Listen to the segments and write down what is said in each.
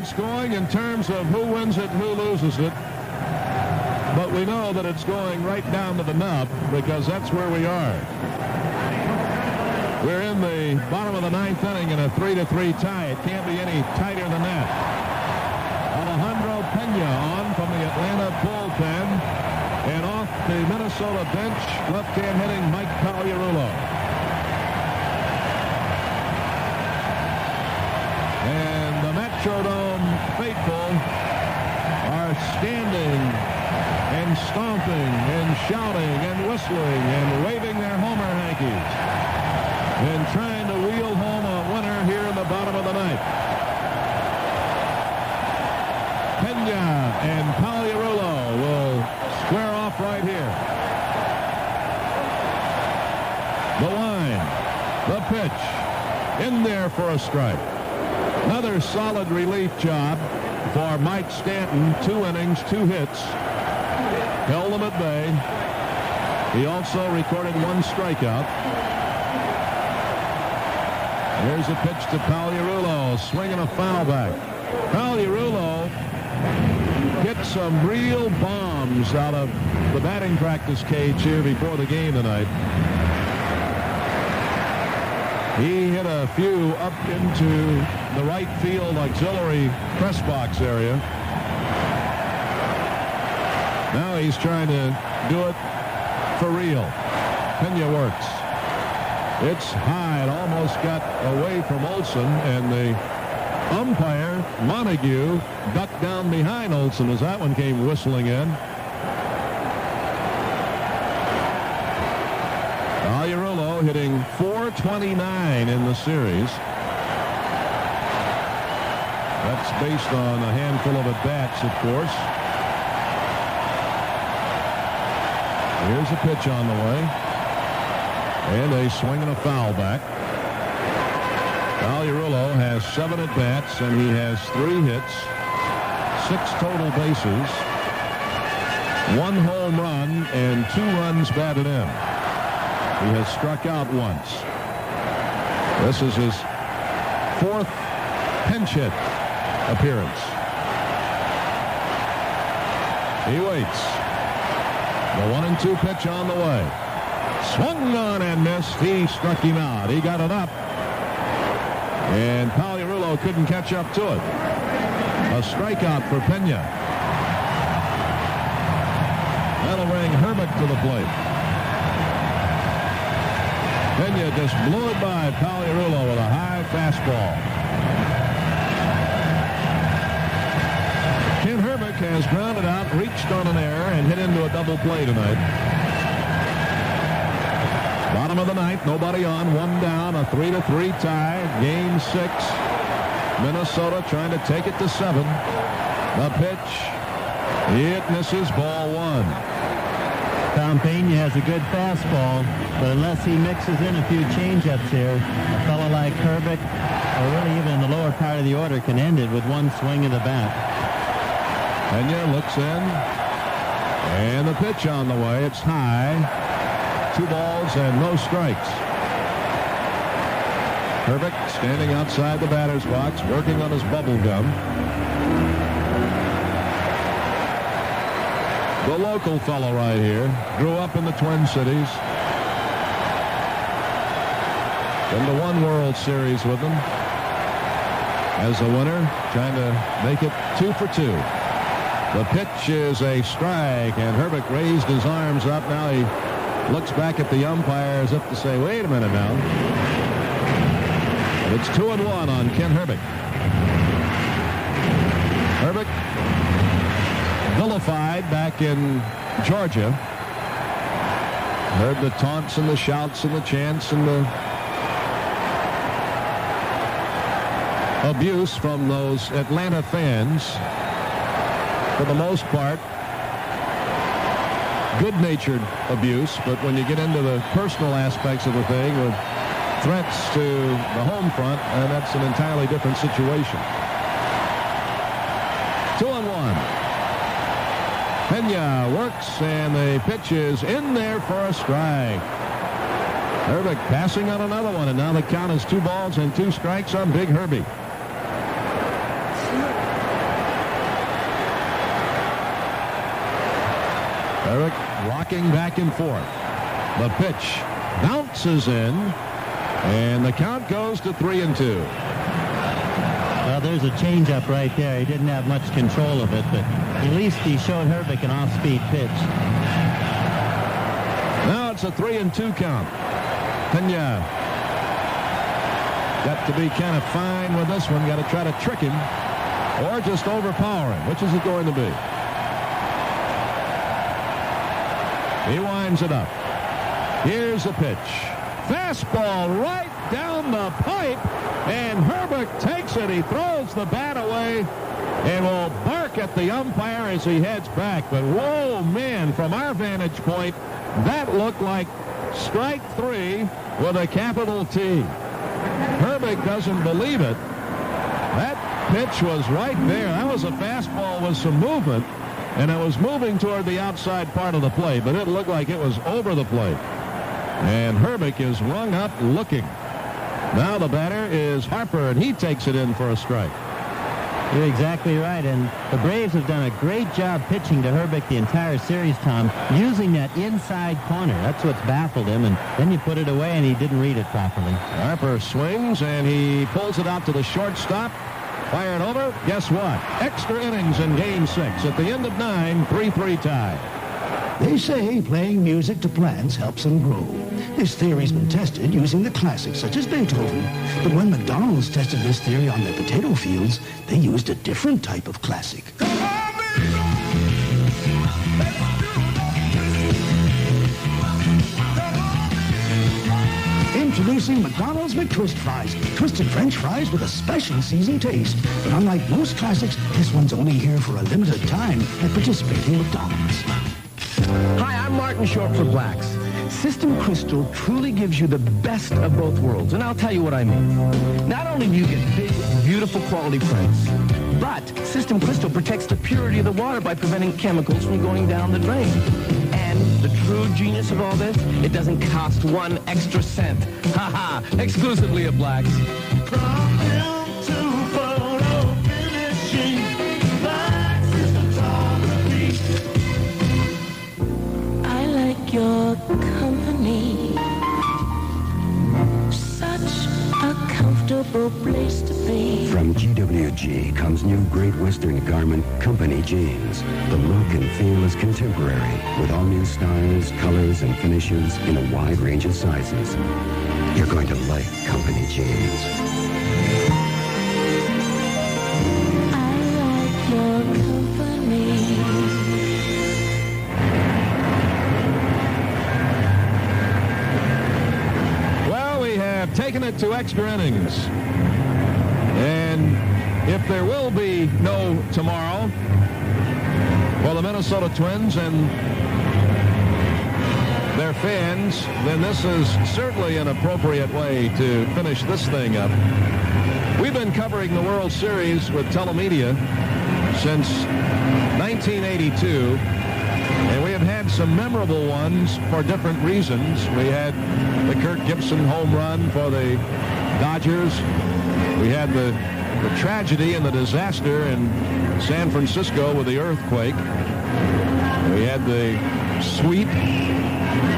it's going in terms of who wins it and who loses it. But we know that it's going right down to the nub because that's where we are. We're in the bottom of the ninth inning in a 3-3 tie. It can't be any tighter than that. Alejandro Pena on from the Atlanta bullpen. And off the Minnesota bench, left-hand hitting Mike Pagliarulo. And the Metrodome faithful are standing and stomping and shouting and whistling and waving their homer hankies and trying to wheel home a winner here in the bottom of the ninth. Pena and Pagliarulo will square off right here. The line, the pitch, in there for a strike. Another solid relief job for Mike Stanton. 2 innings, 2 hits. Held them at bay. He also recorded 1 strikeout. Here's a pitch to Pagliarulo, swinging a foul back. Pagliarulo hit some real bombs out of the batting practice cage here before the game tonight. He hit a few up into the right field auxiliary press box area. Now he's trying to do it for real. Pena works. It's high. It almost got away from Olson, and the umpire, Montague, ducked down behind Olson as that one came whistling in. Pagliarulo hitting .429 in the series. That's based on a handful of at-bats, of course. Here's a pitch on the way. And a swing and a foul back. Pagliarulo has 7 at-bats, and he has 3 hits, 6 total bases, 1 home run, and 2 runs batted in. He has struck out once. This is his 4th pinch hit appearance. He waits. The 1-2 pitch on the way. Swung on and missed. He struck him out. He got it up. And Pagliarulo couldn't catch up to it. A strikeout for Pena. That'll bring Herbert to the plate. Pena just blew it by Pagliarulo with a high fastball. Ken Herbert has grounded out, reached on an error, and hit into a double play tonight. Bottom of the ninth, nobody on, 1 down, a 3-3 tie, game 6. Minnesota trying to take it to 7. The pitch, it misses, ball 1. Tom Pena has a good fastball, but unless he mixes in a few changeups here, a fellow like Herbert, or really even in the lower part of the order, can end it with 1 swing of the bat. Pena looks in, and the pitch on the way. It's high. 2 balls and no strikes. Herbert standing outside the batter's box, working on his bubble gum. The local fellow right here grew up in the Twin Cities. Been to 1 World Series with them as a winner, trying to make it 2 for 2. The pitch is a strike, and Herbert raised his arms up. Now he looks back at the umpire as if to say, wait a minute now. And it's 2-1 on Ken Herbert. Herbert, vilified back in Georgia. Heard the taunts and the shouts and the chants and the abuse from those Atlanta fans. For the most part, good-natured abuse, but when you get into the personal aspects of the thing with threats to the home front, and that's an entirely different situation. 2-1. Pena works, and the pitch is in there for a strike. Herbert passing on another one, and now the count is 2 balls and 2 strikes on Big Herbie. Eric rocking back and forth. The pitch bounces in, and the count goes to 3-2. Well, there's a changeup right there. He didn't have much control of it, but at least he showed Herbig an off-speed pitch. Now it's a 3-2 count. Pena got to be kind of fine with this one. Got to try to trick him or just overpower him. Which is it going to be? He winds it up. Here's the pitch. Fastball right down the pipe, and Herbig takes it. He throws the bat away and will bark at the umpire as he heads back. But, whoa, man, from our vantage point, that looked like strike 3 with a capital T. Herbig doesn't believe it. That pitch was right there. That was a fastball with some movement, and it was moving toward the outside part of the plate, but it looked like it was over the plate. And Herbig is rung up looking. Now the batter is Harper, and he takes it in for a strike. You're exactly right, and the Braves have done a great job pitching to Herbig the entire series, Tom, using that inside corner. That's what's baffled him, and then you put it away, and he didn't read it properly. Harper swings, and he pulls it out to the shortstop. Fired over. Guess what? Extra innings in Game 6. At the end of 9, 3-3 tie. They say playing music to plants helps them grow. This theory's been tested using the classics such as Beethoven. But when McDonald's tested this theory on their potato fields, they used a different type of classic. Introducing McDonald's McTwist fries. Twisted French fries with a special seasoned taste. But unlike most classics, this one's only here for a limited time at participating McDonald's. Hi, I'm Martin Short for Blacks. System Crystal truly gives you the best of both worlds, and I'll tell you what I mean. Not only do you get big, beautiful quality prints, but System Crystal protects the purity of the water by preventing chemicals from going down the drain. And the true genius of all this, it doesn't cost 1 extra cent. Ha-ha, exclusively at Blacks. From film to photo finishing, Black Cinematography. I like your company. Such a comfortable place to be. From GWG comes new Great Western Garment Company jeans. The look and feel is contemporary, with all new styles, colors, and finishes in a wide range of sizes. You're going to like Company jeans. I like your company. Well, we have taken it to extra innings. And if there will be no tomorrow for the Minnesota Twins and their fans, then this is certainly an appropriate way to finish this thing up. We've been covering the World Series with telemedia since 1982, and we have had some memorable ones for different reasons. We had the Kirk Gibson home run for the Dodgers. We had the tragedy and the disaster in San Francisco with the earthquake. We had the sweep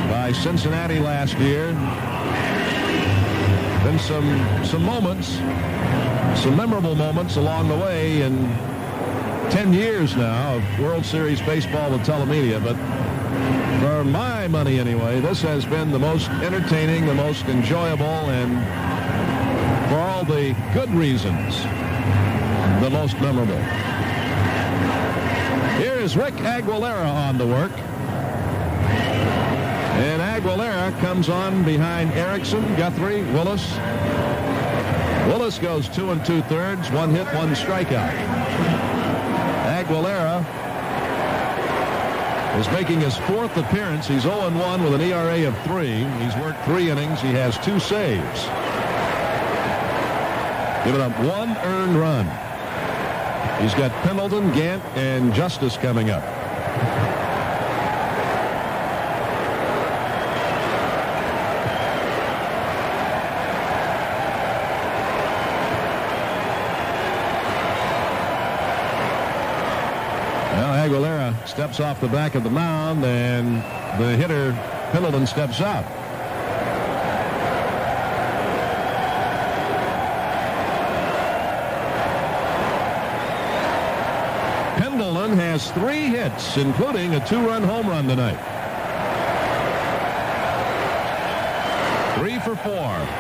by Cincinnati last year. Then some moments, some memorable moments along the way in 10 years now of World Series baseball with telemedia. But for my money anyway, this has been the most entertaining, the most enjoyable, and for all the good reasons, the most memorable. Here is Rick Aguilera on the work. And Aguilera comes on behind Erickson, Guthrie, Willis. Willis goes 2 2/3, 1 hit, 1 strikeout. Aguilera is making his 4th appearance. He's 0-1 with an ERA of 3. He's worked 3 innings. He has 2 saves. Giving up 1 earned run. He's got Pendleton, Gant, and Justice coming up. Now Aguilera steps off the back of the mound, and the hitter, Pendleton, steps up. Pendleton has 3 hits, including a 2-run home run tonight. 3 for 4.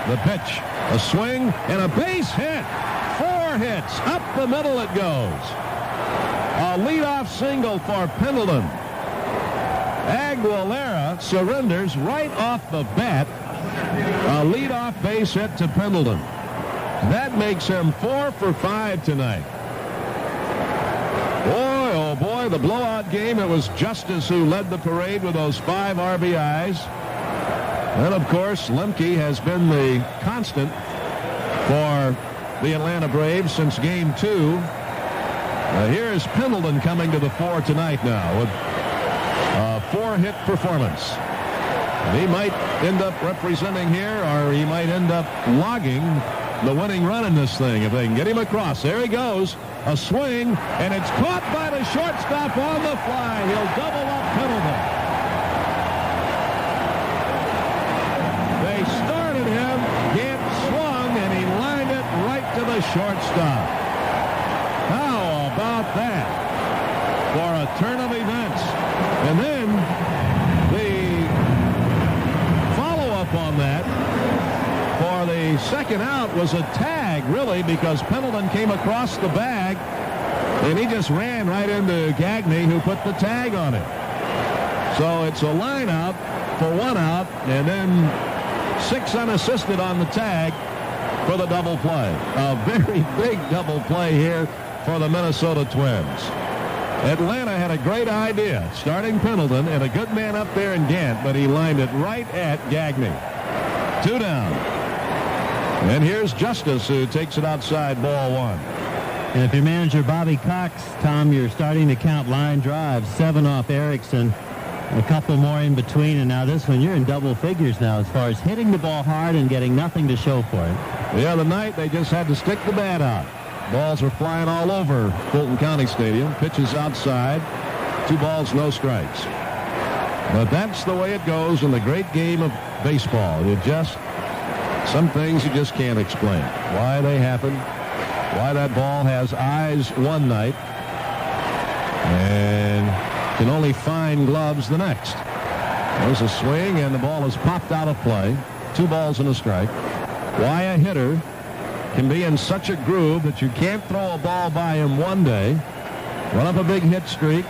The pitch, a swing, and a base hit. 4 hits. Up the middle it goes. A leadoff single for Pendleton. Aguilera surrenders right off the bat. A leadoff base hit to Pendleton. That makes him 4 for 5 tonight. Boy, oh boy, the blowout game. It was Justice who led the parade with those 5 RBIs. And, of course, Lemke has been the constant for the Atlanta Braves since Game 2. Here's Pendleton coming to the fore tonight now with a 4-hit performance. And he might end up representing here, or he might end up logging the winning run in this thing if they can get him across. There he goes. A swing, and it's caught by the shortstop on the fly. He'll double up Pendleton. They started him, Gant swung, and he lined it right to the shortstop. How about that for a turn of events? And then the follow-up on that for the second out was a tag, really, because Pendleton came across the bag, and he just ran right into Gagne, who put the tag on it. So it's a line out for 1 out, and then 6 unassisted on the tag for the double play. A very big double play here for the Minnesota Twins. Atlanta had a great idea, starting Pendleton and a good man up there in Gant, but he lined it right at Gagne. 2 down. And here's Justice, who takes it outside, ball 1. And if you're manager Bobby Cox, Tom, you're starting to count line drives. 7 off Erickson, a couple more in between, and now this one, you're in double figures now as far as hitting the ball hard and getting nothing to show for it. The other night, they just had to stick the bat out. Balls were flying all over Fulton County Stadium. Pitches outside. 2 balls, no strikes. But that's the way it goes in the great game of baseball. Some things you just can't explain. Why they happen. Why that ball has eyes one night and can only find gloves the next. There's a swing, and the ball is popped out of play. 2 balls and a strike. Why a hitter can be in such a groove that you can't throw a ball by him one day, run up a big hit streak,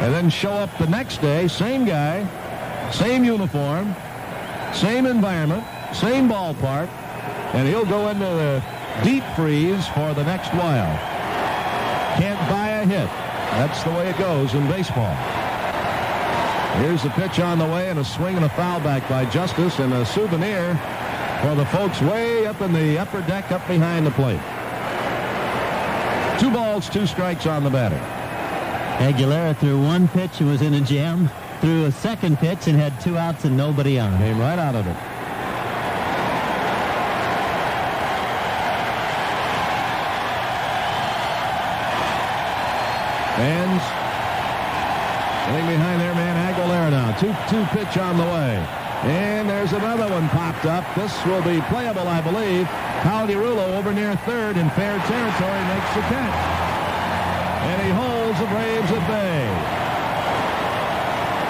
and then show up the next day, same guy, same uniform, same environment, same ballpark, and he'll go into the deep freeze for the next while. Can't buy a hit. That's the way it goes in baseball. Here's the pitch on the way, and a swing and a foul back by Justice, and a souvenir for the folks way up in the upper deck up behind the plate. 2 balls, 2 strikes on the batter. Aguilera threw 1 pitch and was in a jam. Threw a second pitch and had 2 outs and nobody on. Came right out of it. Fans getting behind their man Aguilera now. 2-2 pitch on the way. And there's another one popped up. This will be playable, I believe. Calderulo over near third in fair territory makes the catch. And he holds the Braves at bay.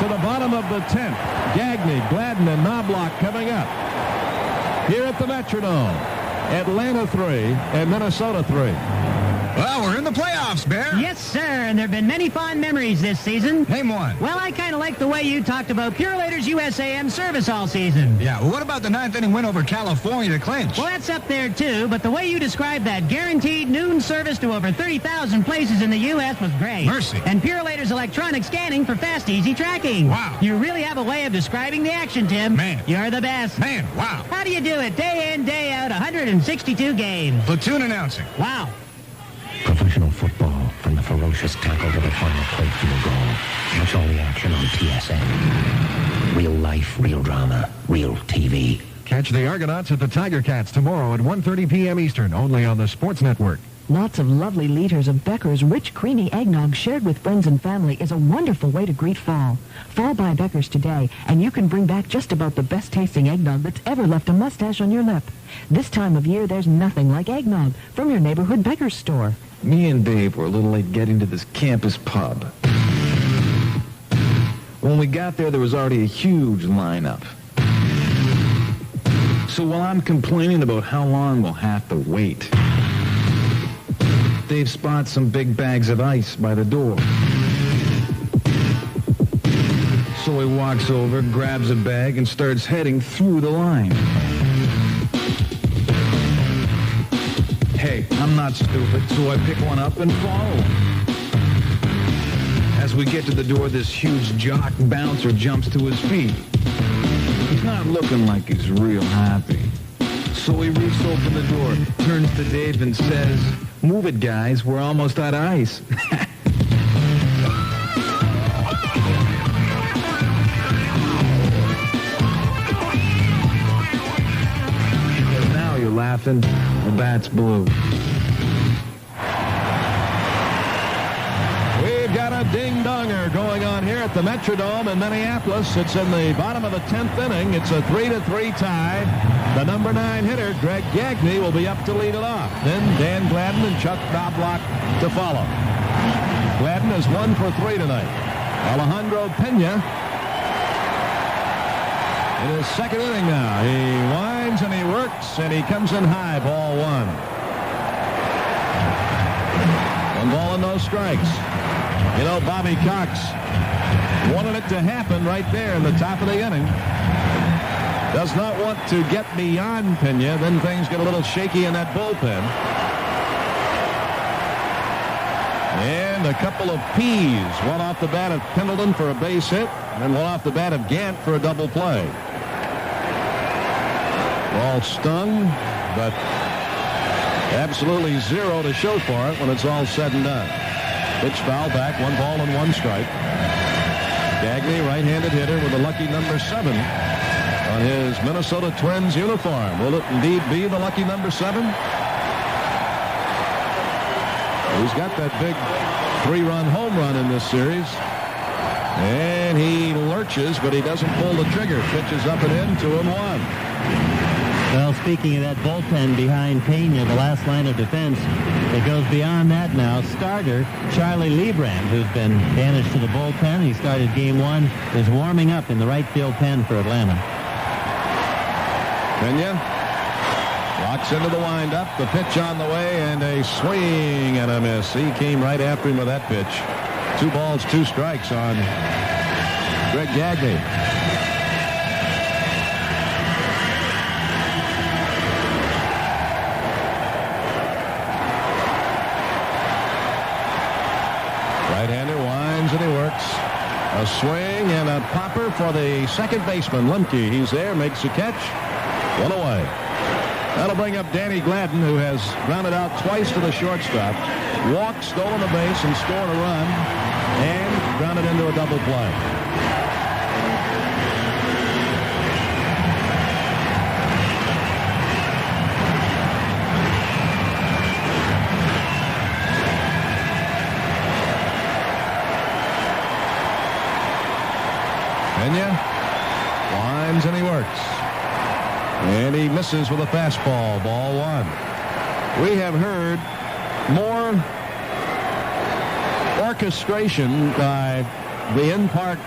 To the bottom of the 10th, Gagne, Gladden, and Knobloch coming up. Here at the Metrodome, Atlanta 3 and Minnesota 3. Well, we're in the playoffs, Bear. Yes, sir, and there have been many fond memories this season. Name one. Well, I kind of like the way you talked about Purelators USAM service all season. Yeah, well, what about the 9th inning win over California to clinch? Well, that's up there, too, but the way you described that guaranteed noon service to over 30,000 places in the U.S. was great. Mercy. And Purelators electronic scanning for fast, easy tracking. Wow. You really have a way of describing the action, Tim. Man. You're the best. Man, wow. How do you do it day in, day out, 162 games? Platoon announcing. Wow. Professional football, from the ferocious tackle to the final play field goal. Watch all the action on TSN. Real life, real drama, real TV. Catch the Argonauts at the Tiger Cats tomorrow at 1:30 p.m. Eastern, only on the Sports Network. Lots of lovely liters of Becker's rich, creamy eggnog shared with friends and family is a wonderful way to greet fall. Fall by Becker's today, and you can bring back just about the best-tasting eggnog that's ever left a mustache on your lip. This time of year, there's nothing like eggnog from your neighborhood Becker's store. Me and Dave were a little late getting to this campus pub. When we got there was already a huge lineup. So while I'm complaining about how long we'll have to wait, Dave spots some big bags of ice by the door. So he walks over, grabs a bag, and starts heading through the line. Hey, I'm not stupid, so I pick one up and follow him. As we get to the door, this huge jock bouncer jumps to his feet. He's not looking like he's real happy. So he reaches open the door, turns to Dave and says, "Move it, guys. We're almost out of ice." Now you're laughing. The bat's blue. We've got a ding-donger going on here at the Metrodome in Minneapolis. It's in the bottom of the 10th inning. It's a 3-3 tie. The number 9 hitter, Greg Gagne, will be up to lead it off. Then Dan Gladden and Chuck Knobloch to follow. Gladden is 1 for 3 tonight. Alejandro Pena in his second inning now. He winds and he works and he comes in high, ball 1. 1 ball and no strikes. You know, Bobby Cox wanted it to happen right there in the top of the inning. Does not want to get beyond Pena. Then things get a little shaky in that bullpen. And a couple of P's. One off the bat of Pendleton for a base hit, and one off the bat of Gant for a double play. Ball stung, but absolutely zero to show for it when it's all said and done. Pitch foul back, 1 ball and 1 strike. Gagne, right-handed hitter with a lucky number 7 on his Minnesota Twins uniform. Will it indeed be the lucky number 7? He's got that big 3-run home run in this series. And he lurches, but he doesn't pull the trigger. Pitches up and in, 2-1. Well, speaking of that bullpen behind Pena, the last line of defense, it goes beyond that now. Starter Charlie Liebrand, who's been banished to the bullpen. He started game 1, is warming up in the right field pen for Atlanta. Pena walks into the windup. The pitch on the way, and a swing and a miss. He came right after him with that pitch. 2 balls, 2 strikes on Greg Gagne. Right-hander winds and he works. A swing and a popper for the second baseman, Lemke. He's there, makes a catch. 1 away. That'll bring up Danny Gladden, who has grounded out twice to the shortstop, walked, stolen a base, and scored a run, and grounded into a double play. Pena winds and he works. And he misses with a fastball, ball 1. We have heard more orchestration by the in-park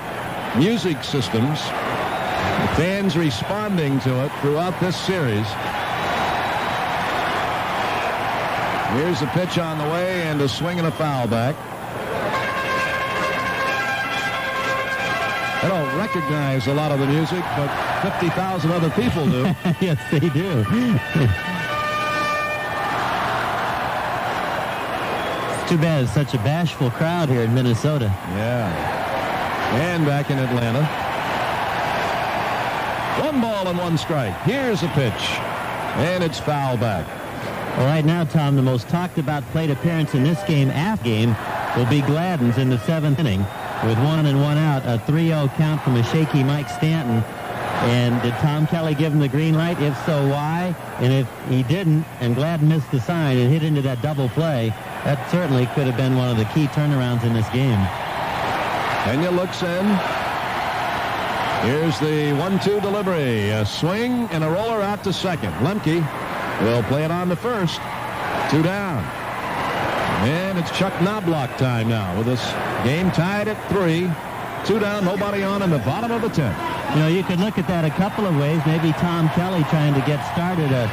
music systems, the fans responding to it throughout this series. Here's the pitch on the way and a swing and a foul back. I don't recognize a lot of the music, but 50,000 other people do. Yes, they do. It's too bad it's such a bashful crowd here in Minnesota. Yeah. And back in Atlanta. 1 ball and 1 strike. Here's a pitch. And it's foul back. Well, right now, Tom, the most talked about plate appearance in this game, will be Gladden's in the 7th inning. With 1 and 1 out, a 3-0 count from a shaky Mike Stanton. And did Tom Kelly give him the green light? If so, why? And if he didn't, and Gladden missed the sign and hit into that double play, that certainly could have been one of the key turnarounds in this game. Pena looks in. Here's the 1-2 delivery. A swing and a roller out to second. Lemke will play it on to first. 2 down. And it's Chuck Knobloch time now with this game tied at 3. 2 down, nobody on in the bottom of the 10th. You know, you could look at that a couple of ways. Maybe Tom Kelly trying to get started, a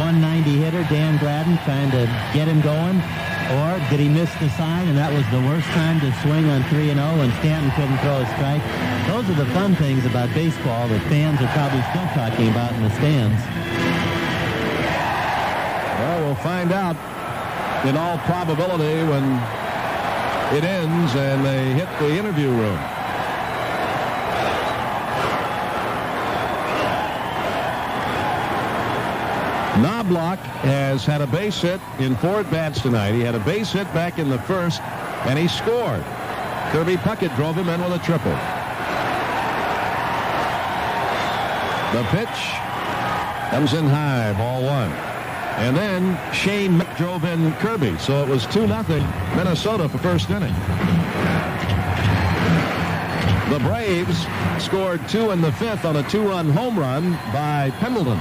190 hitter, Dan Gladden trying to get him going. Or did he miss the sign, and that was the worst time to swing on 3-0, and Stanton couldn't throw a strike? Those are the fun things about baseball that fans are probably still talking about in the stands. Well, we'll find out in all probability when it ends and they hit the interview room. Knobloch has had a base hit in 4 at-bats tonight. He had a base hit back in the first, and he scored. Kirby Puckett drove him in with a triple. The pitch comes in high, ball 1. And then Shane drove in Kirby, so it was 2-0 Minnesota for first inning. The Braves scored 2 in the 5th on a 2-run home run by Pendleton.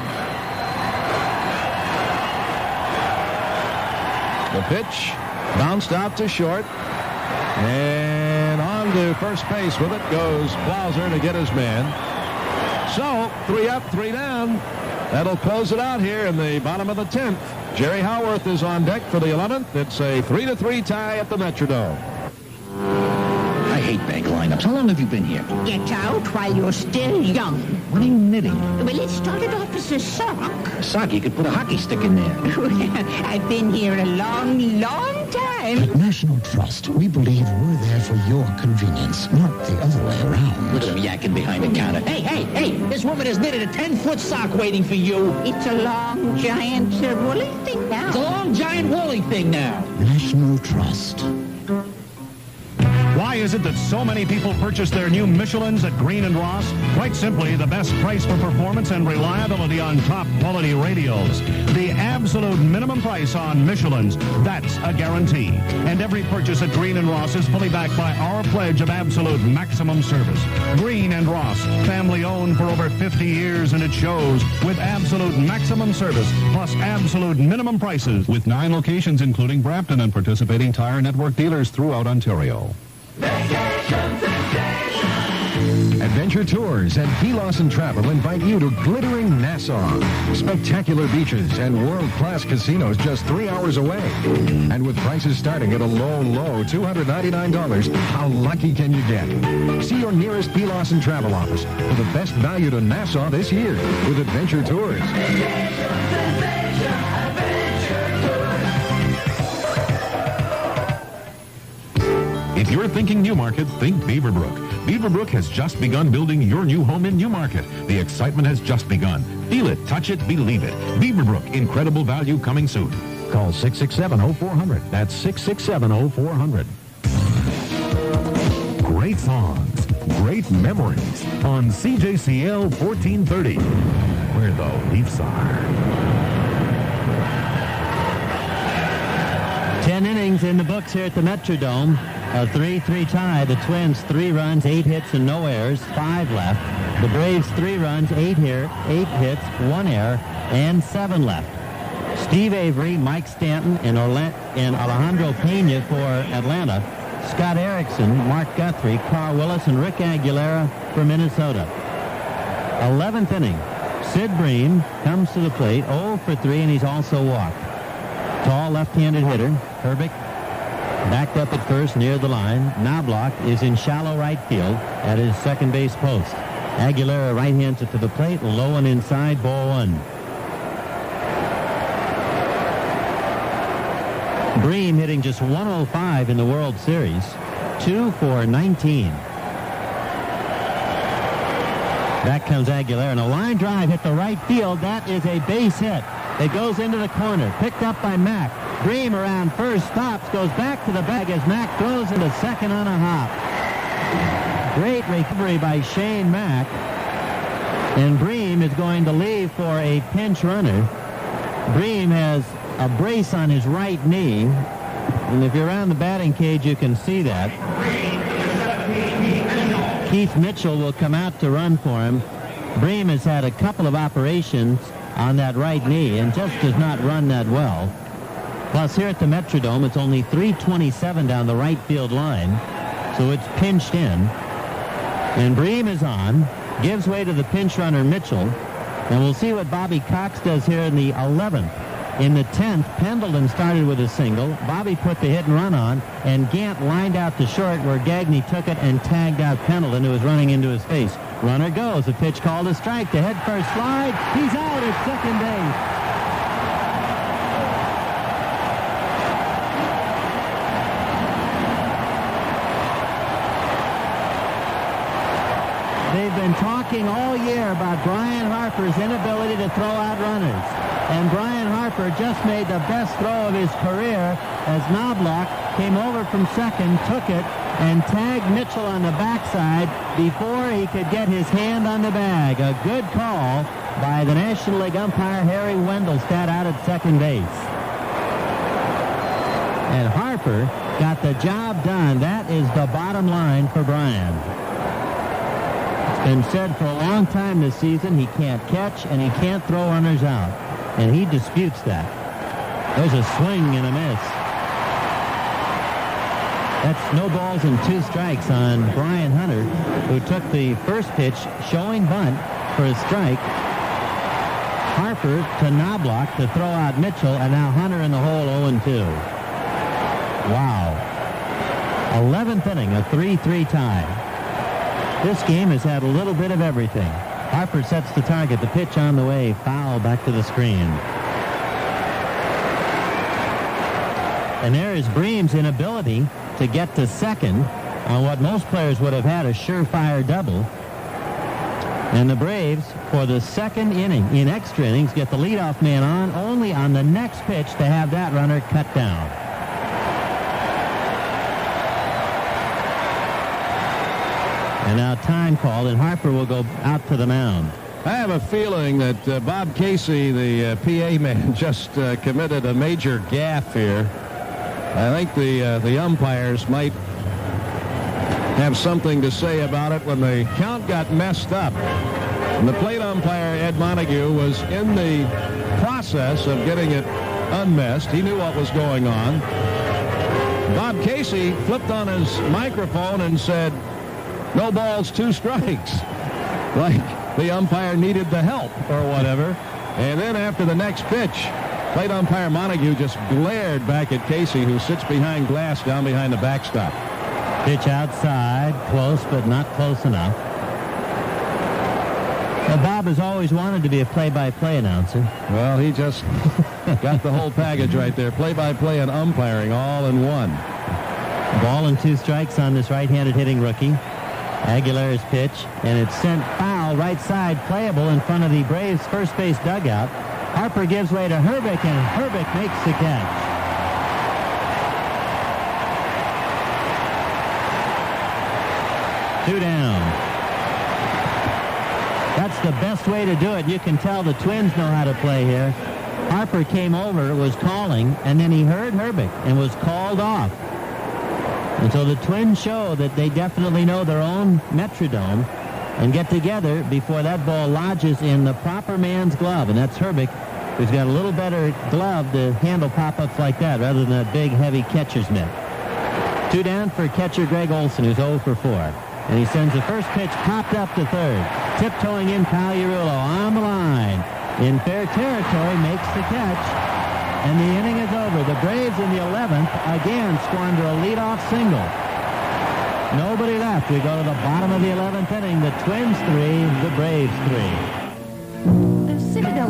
The pitch bounced out to short, and on to first base with it goes Blauser to get his man. So 3 up, 3 down. That'll close it out here in the bottom of the 10th. Jerry Howarth is on deck for the 11th. It's a 3-3 tie at the Metrodome. I hate bank lineups. How long have you been here? Get out while you're still young. What are you knitting? Well, it started off as a sock. A sock, you could put a hockey stick in there. I've been here a long, long time. At National Trust, we believe we're there for your convenience, not the other way around. Look at him yakking behind the counter. Hey, this woman has knitted a 10-foot sock waiting for you. It's a long, giant, woolly thing now. It's a long, giant, woolly thing now. National Trust. Why is it that so many people purchase their new Michelins at Green & Ross? Quite simply, the best price for performance and reliability on top quality radios. The absolute minimum price on Michelins, that's a guarantee. And every purchase at Green & Ross is fully backed by our pledge of absolute maximum service. Green & Ross, family owned for over 50 years, and it shows, with absolute maximum service plus absolute minimum prices. With 9 locations including Brampton and participating Tire Network dealers throughout Ontario. Adventure Tours and P. Lawson Travel invite you to glittering Nassau. Spectacular beaches and world-class casinos just 3 hours away. And with prices starting at a low $299, how lucky can you get? See your nearest P. Lawson Travel office for the best value to Nassau this year with Adventure Tours. If you're thinking Newmarket, think Beaverbrook. Beaverbrook has just begun building your new home in Newmarket. The excitement has just begun. Feel it, touch it, believe it. Beaverbrook, incredible value coming soon. Call 667-0400. That's 667-0400. Great songs, great memories on CJCL 1430, where the Leafs are. 10 innings in the books here at the Metrodome. A 3-3 tie. The Twins 3 runs, 8 hits, and no errors. 5 left. The Braves 3 runs, 8 hits, 1 error, and 7 left. Steve Avery, Mike Stanton, and Alejandro Pena for Atlanta. Scott Erickson, Mark Guthrie, Carl Willis, and Rick Aguilera for Minnesota. 11th inning. Sid Bream comes to the plate, 0 for 3, and he's also walked. Tall left-handed hitter, Herbig, backed up at first near the line. Knobloch is in shallow right field at his second base post. Aguilera right-hands it to the plate, low and inside, ball 1. Bream hitting just 105 in the World Series, 2 for 19. Back comes Aguilera, and a line drive hit the right field. That is a base hit. It goes into the corner, picked up by Mack. Bream around first, stops, goes back to the bag as Mack throws into second on a hop. Great recovery by Shane Mack. And Bream is going to leave for a pinch runner. Bream has a brace on his right knee. And if you're around the batting cage, you can see that. Keith Mitchell will come out to run for him. Bream has had a couple of operations on that right knee and just does not run that well. Plus, here at the Metrodome, it's only 327 down the right field line, so it's pinched in. And Bream is on, gives way to the pinch runner Mitchell, and we'll see what Bobby Cox does here in the 11th. In the 10th, Pendleton started with a single. Bobby put the hit and run on, and Gant lined out to short where Gagne took it and tagged out Pendleton, who was running into his face. Runner goes. A pitch called a strike. The head first slide. He's out at second base. They've been talking all year about Brian Harper's inability to throw out runners. And Brian Harper just made the best throw of his career as Knobloch came over from second, took it, and tagged Mitchell on the backside before he could get his hand on the bag. A good call by the National League umpire Harry Wendelstedt out at second base. And Harper got the job done. That is the bottom line for Brian. It's been said for a long time this season he can't catch and he can't throw runners out. And he disputes that. There's a swing and a miss. That's no balls and 2 strikes on Brian Hunter, who took the first pitch, showing bunt for a strike. Harper to Knobloch to throw out Mitchell, and now Hunter in the hole 0-2. Wow. 11th inning, a 3-3 tie. This game has had a little bit of everything. Harper sets the target. The pitch on the way. Foul back to the screen. And there is Bream's inability to get to second on what most players would have had a surefire double. And the Braves, for the second inning, in extra innings, get the leadoff man on only on the next pitch to have that runner cut down. And now time called, and Harper will go out to the mound. I have a feeling that Bob Casey, the PA man, just committed a major gaffe here. I think the umpires might have something to say about it when the count got messed up. And the plate umpire, Ed Montague, was in the process of getting it unmessed. He knew what was going on. Bob Casey flipped on his microphone and said, "No balls, 2 strikes." Like the umpire needed the help or whatever. And then after the next pitch, plate umpire Montague just glared back at Casey, who sits behind glass down behind the backstop. Pitch outside, close but not close enough. Well, Bob has always wanted to be a play-by-play announcer. Well, he just got the whole package right there. Play-by-play and umpiring all in one. Ball and 2 strikes on this right-handed hitting rookie. Aguilar's pitch, and it's sent foul right side, playable in front of the Braves' first base dugout. Harper gives way to Herbeck, and Herbeck makes the catch. Two down. That's the best way to do it. You can tell the Twins know how to play here. Harper came over, was calling, and then he heard Herbeck and was called off. And so the Twins show that they definitely know their own Metrodome and get together before that ball lodges in the proper man's glove. And that's Herbeck, who's got a little better glove to handle pop-ups like that rather than that big, heavy catcher's mitt. 2 down for catcher Greg Olson, who's 0 for 4. And he sends the first pitch popped up to third. Tiptoeing in, Pagliarulo on the line. In fair territory, makes the catch. And the inning is over. The Braves in the 11th again squander a leadoff single. Nobody left. We go to the bottom of the 11th inning. The Twins 3, the Braves 3.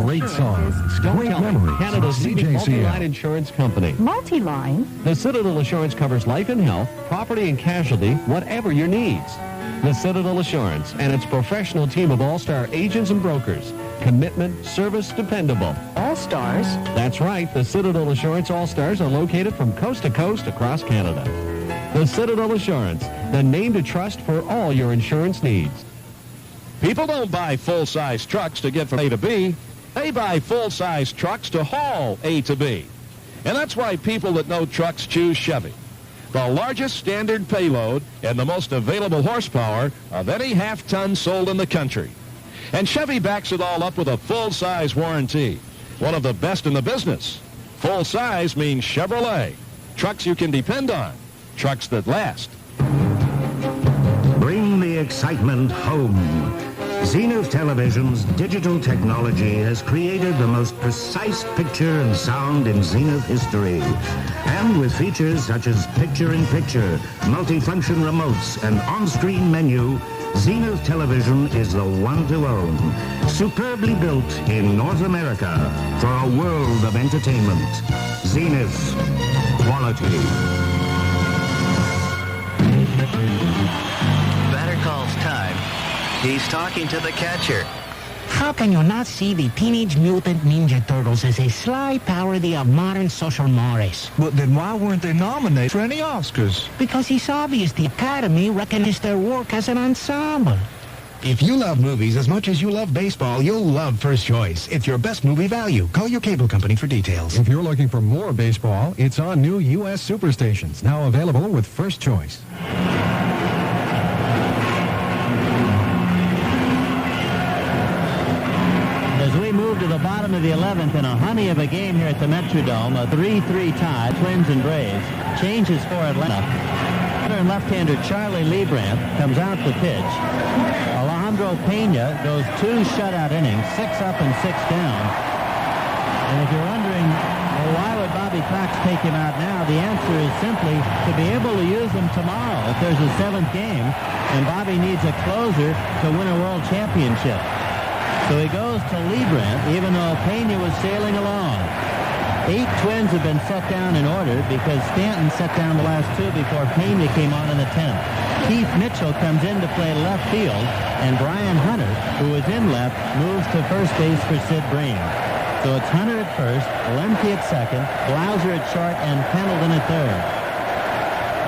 Great songs, great memories. Canada's leading multi-line CJCL. insurance company. Multi-line? The Citadel Assurance covers life and health, property and casualty, whatever your needs. The Citadel Assurance and its professional team of all-star agents and brokers. Commitment, service, dependable. All-Stars? That's right. The Citadel Assurance All-Stars are located from coast to coast across Canada. The Citadel Assurance, the name to trust for all your insurance needs. People don't buy full-size trucks to get from A to B. They buy full-size trucks to haul A to B. And that's why people that know trucks choose Chevy. The largest standard payload and the most available horsepower of any half-ton sold in the country. And Chevy backs it all up with a full-size warranty. One of the best in the business. Full size means Chevrolet. Trucks you can depend on. Trucks that last. Bring the excitement home. Zenith Television's digital technology has created the most precise picture and sound in Zenith history. And with features such as picture-in-picture, multifunction remotes, and on-screen menu, Zenith Television is the one to own. Superbly built in North America for a world of entertainment. Zenith. Quality. Better Call's time. He's talking to the catcher. How can you not see the Teenage Mutant Ninja Turtles as a sly parody of modern social mores? But then why weren't they nominated for any Oscars? Because it's obvious the Academy recognizes their work as an ensemble. If you love movies as much as you love baseball, you'll love First Choice. It's your best movie value. Call your cable company for details. If you're looking for more baseball, it's on new U.S. superstations, now available with First Choice. As we move to the bottom of the 11th in a honey of a game here at the Metrodome, a 3-3 tie, Twins and Braves. Changes for Atlanta. And left-hander Charlie Leibrandt comes out to pitch. Alejandro Pena goes 2 shutout innings, 6 up and 6 down. And if you're wondering, well, why would Bobby Cox take him out now, the answer is simply to be able to use him tomorrow if there's a 7th game, and Bobby needs a closer to win a world championship. So he goes to Leibrandt, even though Pena was sailing along. 8 Twins have been set down in order because Stanton set down the last 2 before Pena came on in the 10th. Keith Mitchell comes in to play left field, and Brian Hunter, who is in left, moves to first base for Sid Bream. So it's Hunter at first, Lemke at second, Blauser at short, and Pendleton at third.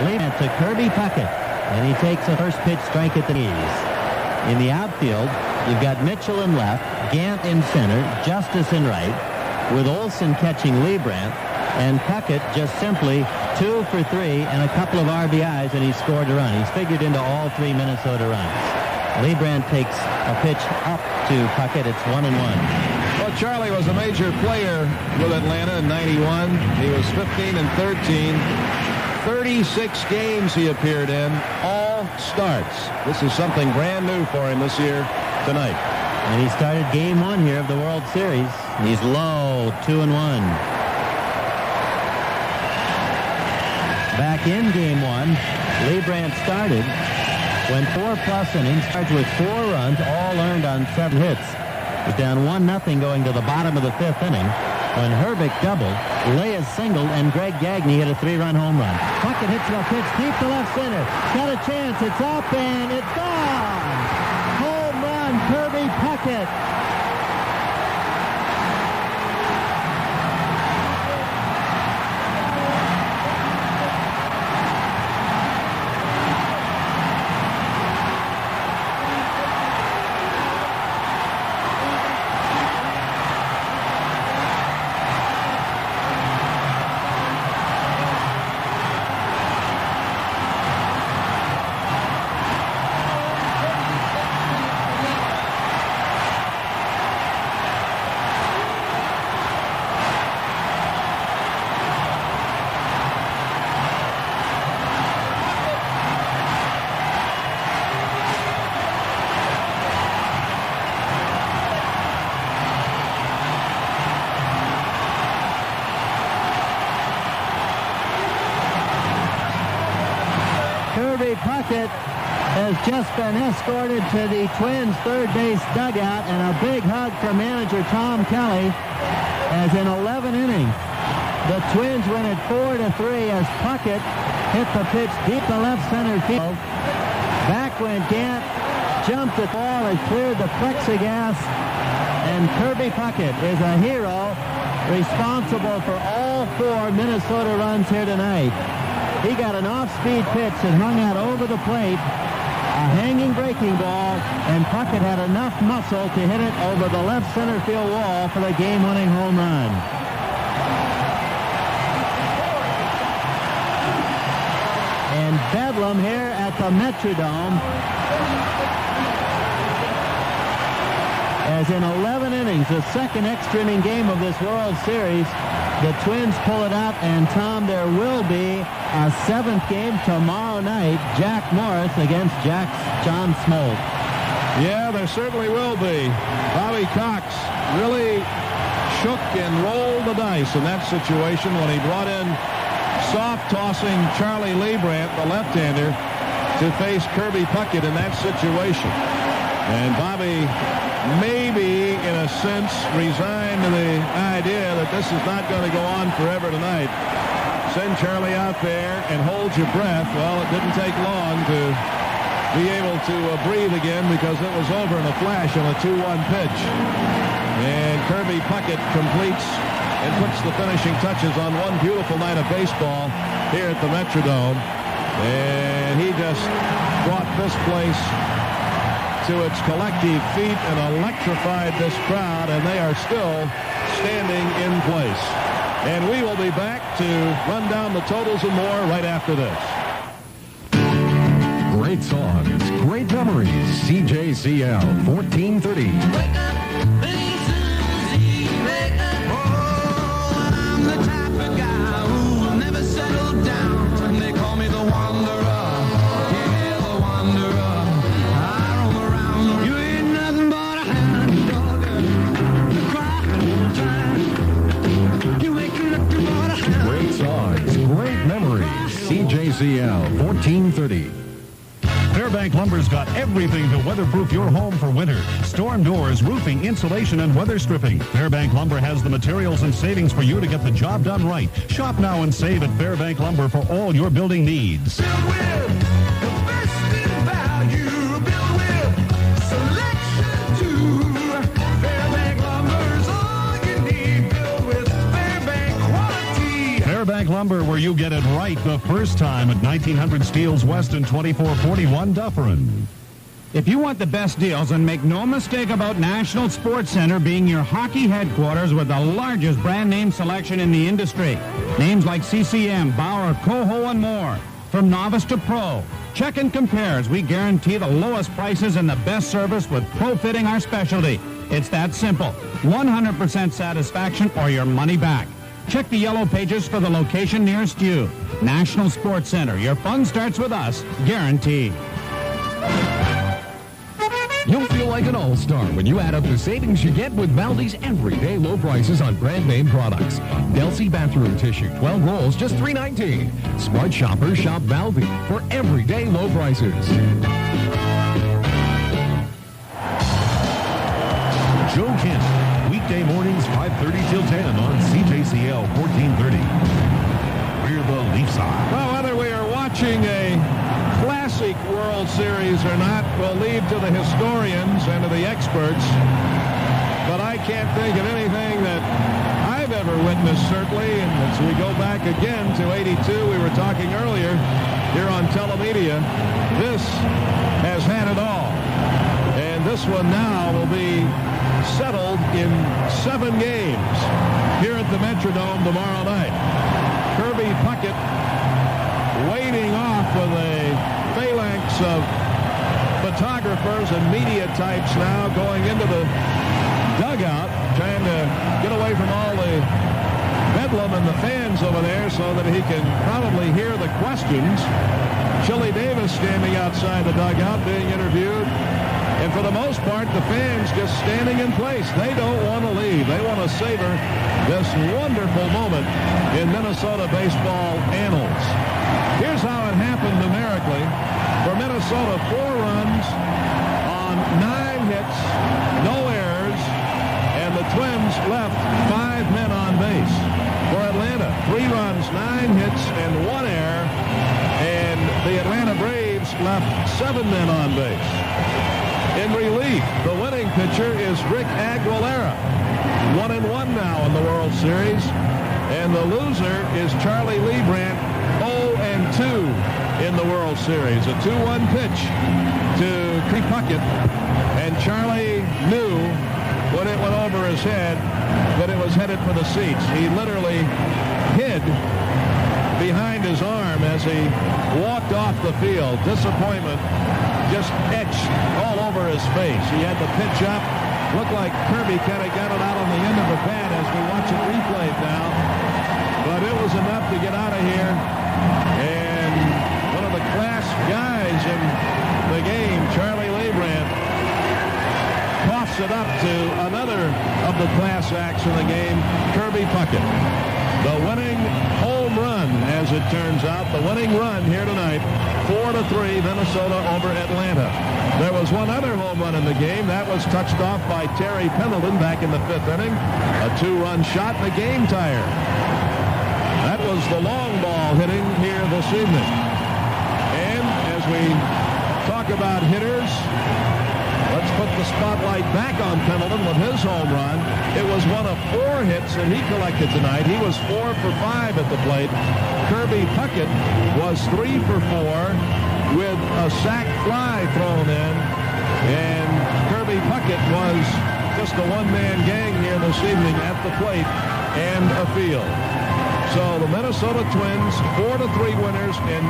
Leibrandt to Kirby Puckett, and he takes a first pitch strike at the knees. In the outfield, you've got Mitchell in left, Gant in center, Justice in right, with Olson catching Leibrandt, and Puckett just simply 2 for 3 and a couple of RBIs, and he scored a run. He's figured into all 3 Minnesota runs. Leibrandt takes a pitch up to Puckett. It's 1-1. Well, Charlie was a major player with Atlanta in 91. He was 15 and 13. 36 games he appeared in, all starts. This is something brand new for him this year tonight. And he started game 1 here of the World Series. He's low, 2-1. Back in game 1, Leibrandt started, went 4+ innings, charged with 4 runs, all earned on 7 hits. Was down 1-0 going to the bottom of the 5th inning when Herbeck doubled, Leah singled, and Greg Gagne hit a 3-run home run. Puckett hits the pitch deep to left center. Got a chance. It's up and it's gone. Home run, Kirby Puckett. Puckett has just been escorted to the Twins' third base dugout, and a big hug from manager Tom Kelly, as in 11 innings, the Twins win it 4-3 as Puckett hit the pitch deep to left center field. Back went Gant, jumped the ball and cleared the plexiglass, and Kirby Puckett is a hero, responsible for all 4 Minnesota runs here tonight. He got an off-speed pitch that hung out over the plate, a hanging breaking ball, and Puckett had enough muscle to hit it over the left center field wall for the game-winning home run. And bedlam here at the Metrodome, as in 11 innings, the second extra inning game of this World Series, the Twins pull it out, and Tom, there will be a seventh game tomorrow night, Jack Morris against John Smolt. Yeah, there certainly will be. Bobby Cox really shook and rolled the dice in that situation when he brought in soft-tossing Charlie Leibrandt, the left-hander, to face Kirby Puckett in that situation. And Bobby maybe, in a sense, resigned to the idea that this is not going to go on forever tonight. Send Charlie out there and hold your breath. Well, it didn't take long to be able to breathe again because it was over in a flash on a 2-1 pitch. And Kirby Puckett completes and puts the finishing touches on one beautiful night of baseball here at the Metrodome. And he just brought this place to its collective feet and electrified this crowd, and they are still standing in place. And we will be back to run down the totals and more right after this. Great songs, great memories. CJCL 1430. Wake up, Benny Susie, wake up. Oh, I'm the type of guy who will never settle down. And they call me the Wanderer. Yeah, the Wanderer. I roam around. You ain't nothing but a hound dog. You cry all the time. You ain't nothing but a hound. Great songs, great memories. CJCL 1430. Fairbank Lumber's got everything to weatherproof your home for winter. Storm doors, roofing, insulation, and weather stripping. Fairbank Lumber has the materials and savings for you to get the job done right. Shop now and save at Fairbank Lumber for all your building needs. Build with the best in value. Build with selection too. Fairbank Lumber's all you need. Build with Fairbank quality. Fairbank Lumber, where you get it right the first time at 1900 Steeles West and 2441 Dufferin. If you want the best deals, and make no mistake about National Sports Center being your hockey headquarters with the largest brand name selection in the industry. Names like CCM, Bauer, Coho, and more. From novice to pro. Check and compare as we guarantee the lowest prices and the best service with Pro Fitting, our specialty. It's that simple. 100% satisfaction or your money back. Check the yellow pages for the location nearest you. National Sports Center. Your fun starts with us. Guaranteed. You'll feel like an all-star when you add up the savings you get with Valdi's everyday low prices on brand name products. Delsey bathroom tissue, 12 rolls, just $3.19. Smart shoppers shop Valdi for everyday low prices. Joe Kent, weekday mornings 5:30 till 10 on CJCL 1430. We're the Leafs are. Well, whether we are watching a classic World Series or not will leave to the historians and to the experts. But I can't think of anything that I've ever witnessed, certainly. And as we go back again to 82, we were talking earlier here on telemedia, this has had it all. And this one now will be settled in 7 games here at the Metrodome tomorrow night. Kirby Puckett waiting off with a phalanx of photographers and media types now going into the dugout, trying to get away from all the bedlam and the fans over there so that he can probably hear the questions. Chili Davis standing outside the dugout being interviewed. And for the most part, the fans just standing in place. They don't want to leave. They want to savor this wonderful moment in Minnesota baseball annals. Here's how it happened numerically. For Minnesota, 4 runs on 9 hits, no errors, and the Twins left 5 men on base. For Atlanta, 3 runs, 9 hits, and 1 error, and the Atlanta Braves left 7 men on base. In relief, the winning pitcher is Rick Aguilera, 1-1 now in the World Series, and the loser is Charlie Leibrandt, 0-2 in the World Series. A 2-1 pitch to Puckett, and Charlie knew when it went over his head that it was headed for the seats. He literally hid behind his arm as he walked off the field. Disappointment just etched all over his face. He had the pitch up. Looked like Kirby kind of got it out on the end of the bat as we watch it replayed now. But it was enough to get out of here. And one of the class guys in the game, Charlie Leibrandt, coughs it up to another of the class acts in the game, Kirby Puckett. The winning home run, as it turns out, the winning run here tonight, 4-3, Minnesota over Atlanta. There was one other home run in the game. That was touched off by Terry Pendleton back in the 5th inning. A 2-run shot and a game tire. That was the long ball hitting here this evening. And as we talk about hitters, let's put the spotlight back on Pendleton with his home run. It was one of 4 hits that he collected tonight. He was 4 for 5 at the plate. Kirby Puckett was 3 for 4 with a sac fly thrown in. And Kirby Puckett was just a one-man gang here this evening at the plate and a field. So the Minnesota Twins, 4-3 winners in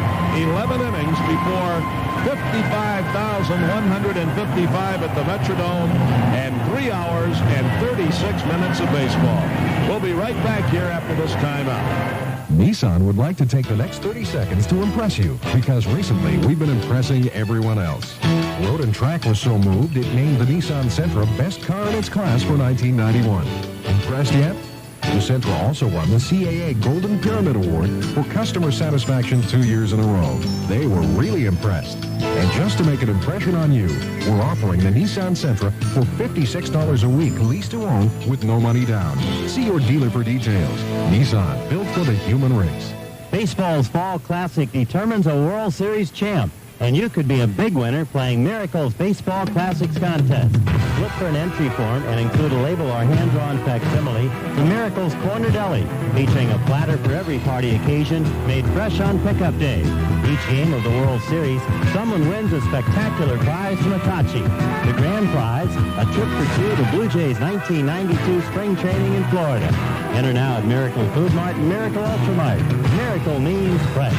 11 innings before 55,155 at the Metrodome and 3 hours and 36 minutes of baseball. We'll be right back here after this timeout. Nissan would like to take the next 30 seconds to impress you because recently we've been impressing everyone else. Road and Track was so moved it named the Nissan Sentra best car in its class for 1991. Impressed yet? The Sentra also won the CAA Golden Pyramid Award for customer satisfaction 2 years in a row. They were really impressed. And just to make an impression on you, we're offering the Nissan Sentra for $56 a week lease to own with no money down. See your dealer for details. Nissan, built for the human race. Baseball's Fall Classic determines a World Series champ, and you could be a big winner playing Miracle's Baseball Classics contest. Look for an entry form and include a label or hand-drawn facsimile to Miracle's Corner Deli, featuring a platter for every party occasion made fresh on pickup day. Each game of the World Series, someone wins a spectacular prize from Hitachi. The grand prize, a trip for 2 to Blue Jays 1992 spring training in Florida. Enter now at Miracle Food Mart and Miracle Ultramart. Miracle means fresh.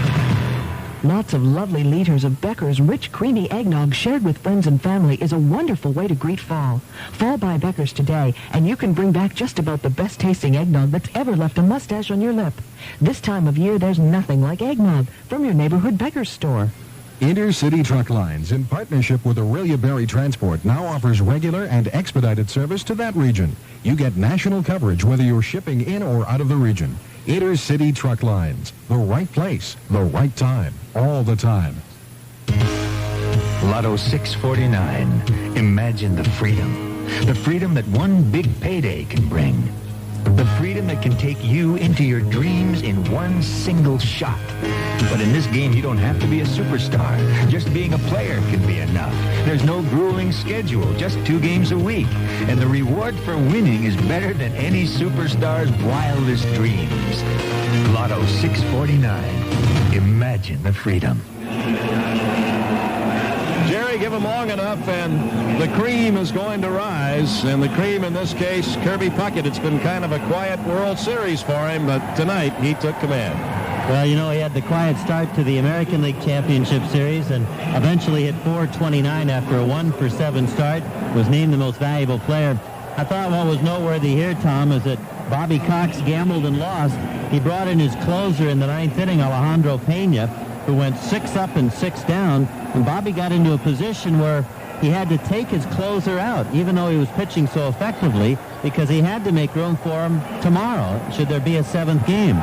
Lots of lovely liters of Becker's rich, creamy eggnog shared with friends and family is a wonderful way to greet fall. Fall by Becker's today, and you can bring back just about the best-tasting eggnog that's ever left a mustache on your lip. This time of year, there's nothing like eggnog from your neighborhood Becker's store. Intercity Truck Lines, in partnership with Aurelia Berry Transport, now offers regular and expedited service to that region. You get national coverage whether you're shipping in or out of the region. Intercity Truck Lines, the right place, the right time, all the time. Lotto 649. Imagine the freedom that one big payday can bring. The freedom that can take you into your dreams in one single shot. But in this game, you don't have to be a superstar. Just being a player can be enough. There's no grueling schedule, just 2 games a week. And the reward for winning is better than any superstar's wildest dreams. Lotto 649. Imagine the freedom. Jerry, give him long enough, and the cream is going to rise. And the cream, in this case, Kirby Puckett. It's been kind of a quiet World Series for him, but tonight he took command. Well, you know, he had the quiet start to the American League Championship Series and eventually hit .429 after a 1-for-7 start. Was named the most valuable player. I thought what was noteworthy here, Tom, is that Bobby Cox gambled and lost. He brought in his closer in the 9th inning, Alejandro Pena, who went 6 up and 6 down. And Bobby got into a position where he had to take his closer out, even though he was pitching so effectively, because he had to make room for him tomorrow, should there be a 7th game.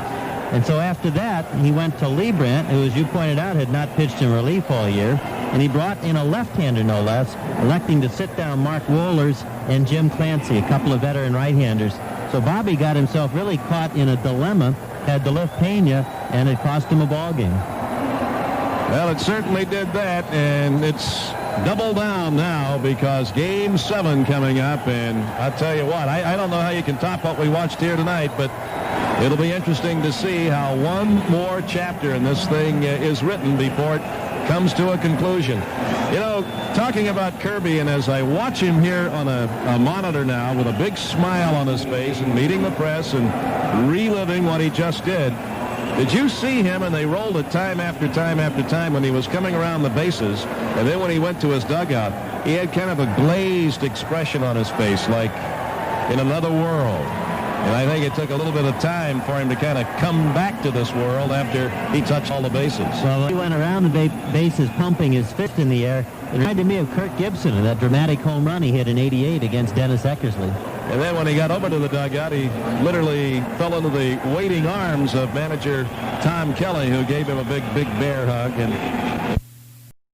And so after that, he went to Leibrandt, who, as you pointed out, had not pitched in relief all year. And he brought in a left-hander, no less, electing to sit down Mark Wohlers and Jim Clancy, a couple of veteran right-handers. So Bobby got himself really caught in a dilemma, had to lift Pena, and it cost him a ball game. Well, it certainly did that, and it's double down now because Game 7 coming up, and I'll tell you what, I don't know how you can top what we watched here tonight, but it'll be interesting to see how one more chapter in this thing is written before it comes to a conclusion. You know, talking about Kirby, and as I watch him here on a monitor now with a big smile on his face and meeting the press and reliving what he just did you see him, and they rolled it time after time after time when he was coming around the bases, and then when he went to his dugout, he had kind of a glazed expression on his face, like in another world. And I think it took a little bit of time for him to kind of come back to this world after he touched all the bases. Well, he went around the bases pumping his fist in the air. It reminded me of Kirk Gibson and that dramatic home run he hit in '88 against Dennis Eckersley. And then when he got over to the dugout, he literally fell into the waiting arms of manager Tom Kelly, who gave him a big bear hug. And